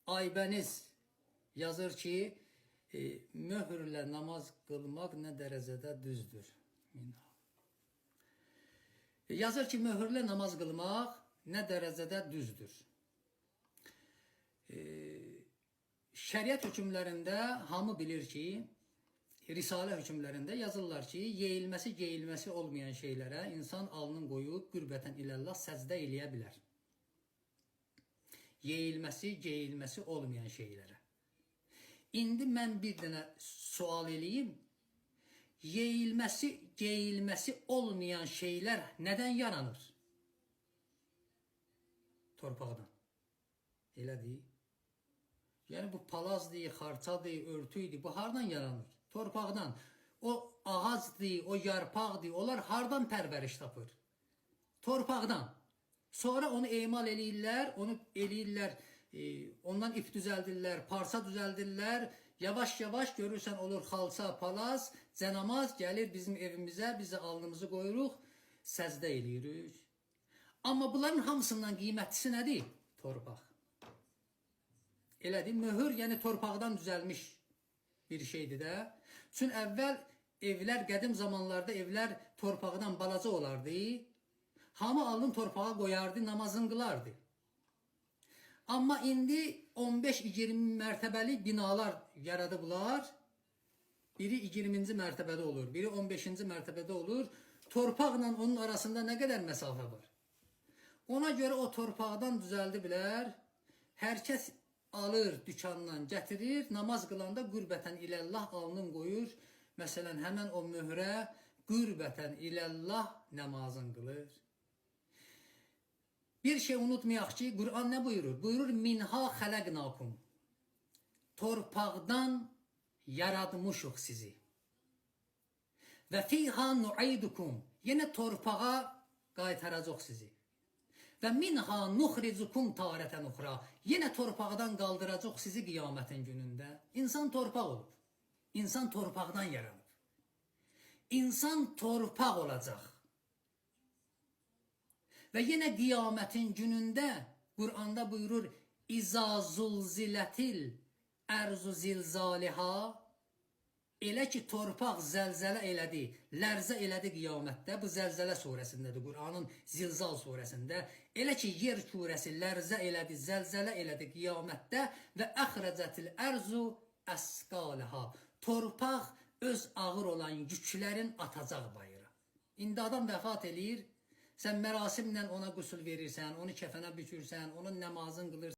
Aybəniz yazır ki, möhürlə namaz qılmaq nə dərəcədə düzdür? Yazır ki, möhürlə namaz qılmaq nə dərəcədə düzdür? Şəriət hökmlərində hamı bilir ki, Risalə hökmlərində yazırlar ki, yeyilməsi, geyilməsi olmayan şeylərə insan alnını qoyub qürbətən iləllah səcdə eləyə bilər. Yeyilməsi, geyilməsi olmayan şeylərə. İndi mən bir dənə sual eləyim. Yeyilməsi, geyilməsi olmayan şeylər nədən yaranır? Torpaqdan. Elədir. Yəni bu palazdır, xarçadır, örtüydür. Bu hardan yaranır? Torpaqdan. O ağacdır, o yarpaqdır. Onlar hardan pərvəriş tapır? Torpaqdan. Sonra onu emal eləyirlər, ondan ip düzəldirlər, parça düzəldirlər. Yavaş-yavaş görürsən olur xalça, palaz, cənamaz gəlir bizim evimizə, bizi alnımızı qoyuruq, səcdə eləyirik. Amma bunların hamısından qiymətlisi nədir? Torpaq. Elədir, möhür yəni torpaqdan düzəlmiş bir şeydir də. Çünki əvvəl evlər, qədim zamanlarda evlər torpaqdan balaca olardı. Hamı alnını torpağa qoyardı, namazını qılardı. Amma indi 15-20 mərtəbəli binalar yaradıblar. Biri 20-ci mərtəbədə olur, biri 15-ci mərtəbədə olur. Torpaqla onun arasında nə qədər məsafə var? Ona görə o torpaqdan düzəldiblər. Hər kəs alır dükandan, gətirir, namaz qılanda qürbətən iləllah alnın qoyur. Məsələn, həmən o möhrə qürbətən iləllah namazın qılır. Bir şey unutmayaq ki, Qur'an nə buyurur? Buyurur, minha xələqnakum. Torpaqdan yaratmışıq sizi. Və fiha nu'idukum. Yenə torpağa qaytaracaq sizi. Və minha nuxricukum tarətən uxra. Yenə torpaqdan qaldıracaq sizi qiyamətin günündə. İnsan torpaq olub. İnsan torpaqdan yaranıb. İnsan torpaq olacaq. Və yenə qiyamətin günündə Qur'anda buyurur, İza zulzilətil ərzu zilzaliha. Elə ki torpaq zəlzələ elədi, lərzə elədi qiyamətdə. Bu Zəlzələ surəsindədir, Qur'anın Zilzal surəsində. Elə ki yer kürəsi lərzə elədi, zəlzələ elədi qiyamətdə və əxrəcətil ərzu əsqaliha. Torpaq öz ağır olan yüklərin atacaq bayıra. İndi adam vəfat eləyir, sən mərasimlə ona qüsul verirsən, onu kəfənə bükürsən, onun namazını qılırsan.